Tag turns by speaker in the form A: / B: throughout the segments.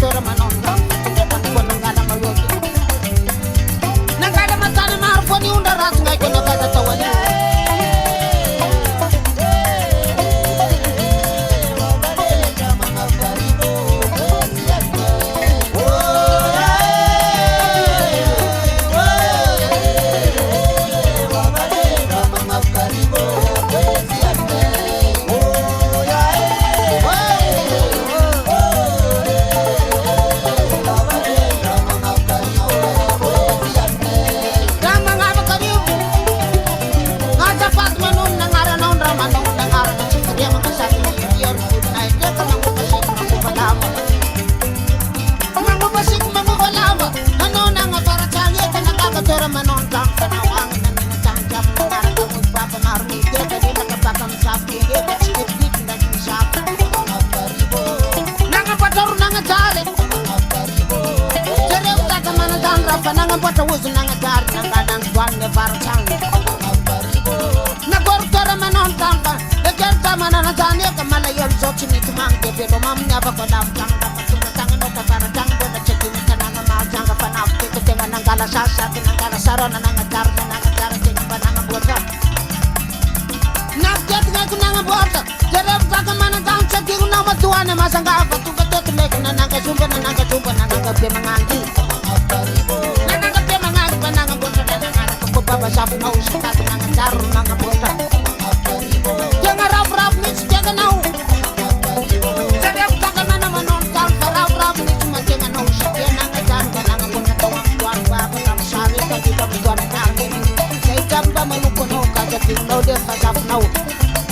A: tora manonda tekan ko ngala mayoki nangala matana marfoni unda rat ngai ko nakata tawali panangan bota wuzu nanga dar nanga dan wanne barchang na gortora manon tamba de kerta manana tane kamala yor zochi ni tumang de bedo mamnya ba ko dam tang ba tunga tang no ta para tang bo na cheki ni kanana ma janga panap ke tenga nangala sasa nangala sarona nanga dar ke pananga bota na ket nanga bota jere ba mana tang cheki na ma tuane masanga ba tunga tet mek na nanga jumba nanga be mangangi Baba safu na usika tunanga daru nanga bota Jangan rap mix jangan nau Jadi taka mana manon tal rap mix cuma jangan nau usika nanga daru nanga bota tuan baba sama sawi kaki kami tuan nanga Saya jamba maluko nau kaja tinggal dia safu nau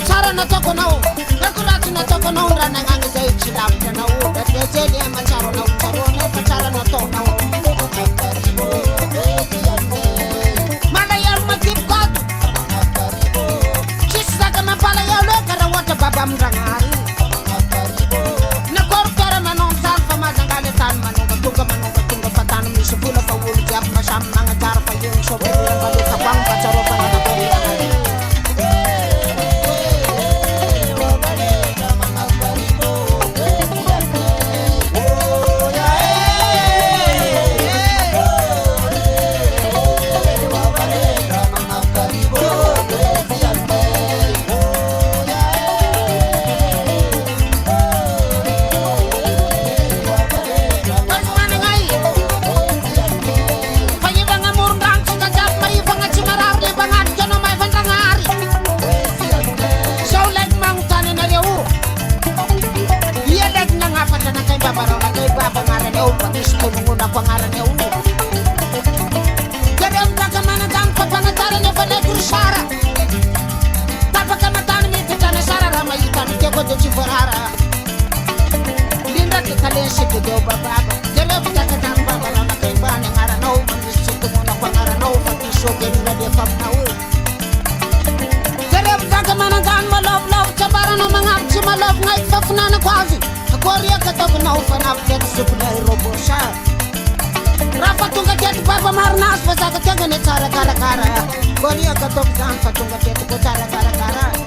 A: Cara na toko nau Nakulati na toko nau rana ngangi saya cilap nau Dan jadi emang caro nau cara na toko nau babam rangari na korkara manon san pamazangale tan manon tunga patan mi sepula pa wul jap masam nang tar pa yung so pe pa do kapang pa charo pa na pa Rapatunga ket baba marnas pasa ka tengene cara cara cara Korea ka tok jam patunga ket ko cara cara cara